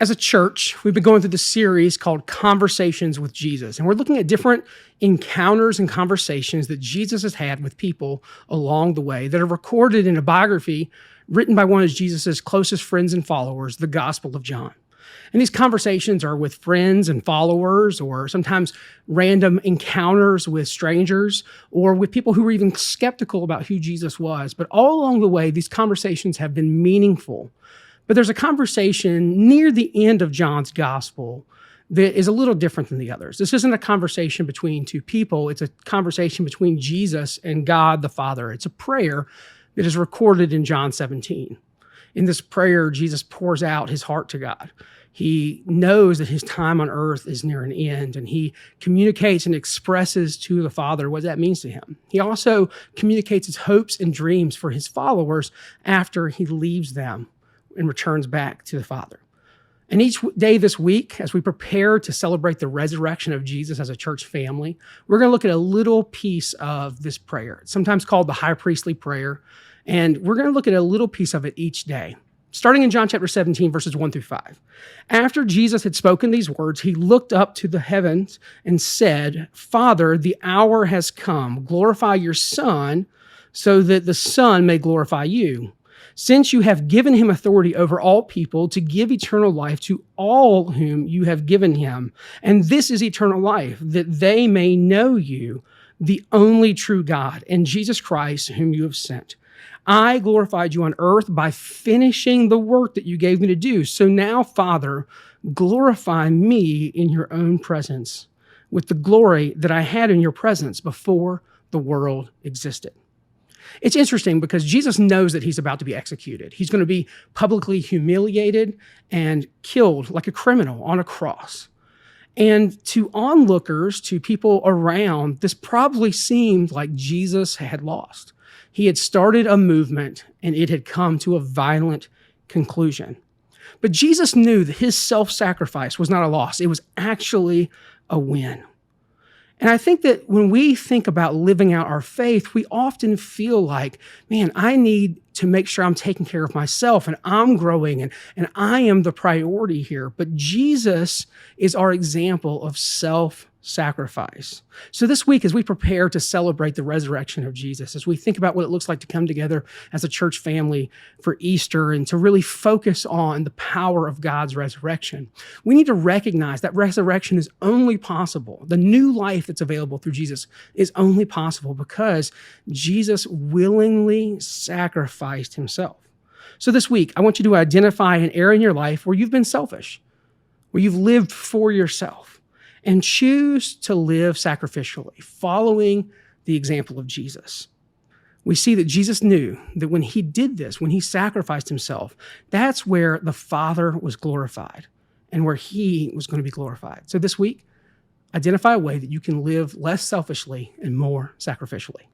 As a church, we've been going through this series called Conversations with Jesus, and we're looking at different encounters and conversations that Jesus has had with people along the way that are recorded in a biography written by one of Jesus' closest friends and followers, the Gospel of John. And these conversations are with friends and followers, or sometimes random encounters with strangers, or with people who were even skeptical about who Jesus was. But all along the way, these conversations have been meaningful. But there's a conversation near the end of John's gospel that is a little different than the others. This isn't a conversation between two people. It's a conversation between Jesus and God the Father. It's a prayer that is recorded in John 17. In this prayer, Jesus pours out his heart to God. He knows that his time on earth is near an end, and he communicates and expresses to the Father what that means to him. He also communicates his hopes and dreams for his followers after he leaves them and returns back to the Father. And each day this week, as we prepare to celebrate the resurrection of Jesus as a church family, we're going to look at a little piece of this prayer. It's sometimes called the high priestly prayer, and we're going to look at a little piece of it each day. Starting in John chapter 17, verses 1 through 5. After Jesus had spoken these words, he looked up to the heavens and said, "Father, the hour has come. Glorify your Son, so that the Son may glorify you. Since you have given him authority over all people to give eternal life to all whom you have given him. And this is eternal life, that they may know you, the only true God, and Jesus Christ, whom you have sent. I glorified you on earth by finishing the work that you gave me to do. So now, Father, glorify me in your own presence with the glory that I had in your presence before the world existed." It's interesting because Jesus knows that he's about to be executed. He's going to be publicly humiliated and killed like a criminal on a cross. And to onlookers, to people around, this probably seemed like Jesus had lost. He had started a movement and it had come to a violent conclusion. But Jesus knew that his self-sacrifice was not a loss. It was actually a win. And I think that when we think about living out our faith, we often feel like, man, I need to make sure I'm taking care of myself and I'm growing and I am the priority here. But Jesus is our example of self-sacrifice. So this week, as we prepare to celebrate the resurrection of Jesus, as we think about what it looks like to come together as a church family for Easter and to really focus on the power of God's resurrection, we need to recognize that resurrection is only possible. The new life that's available through Jesus is only possible because Jesus willingly sacrificed himself. So this week, I want you to identify an area in your life where you've been selfish, where you've lived for yourself, and choose to live sacrificially, following the example of Jesus. We see that Jesus knew that when he did this, when he sacrificed himself, that's where the Father was glorified and where he was going to be glorified. So this week, identify a way that you can live less selfishly and more sacrificially.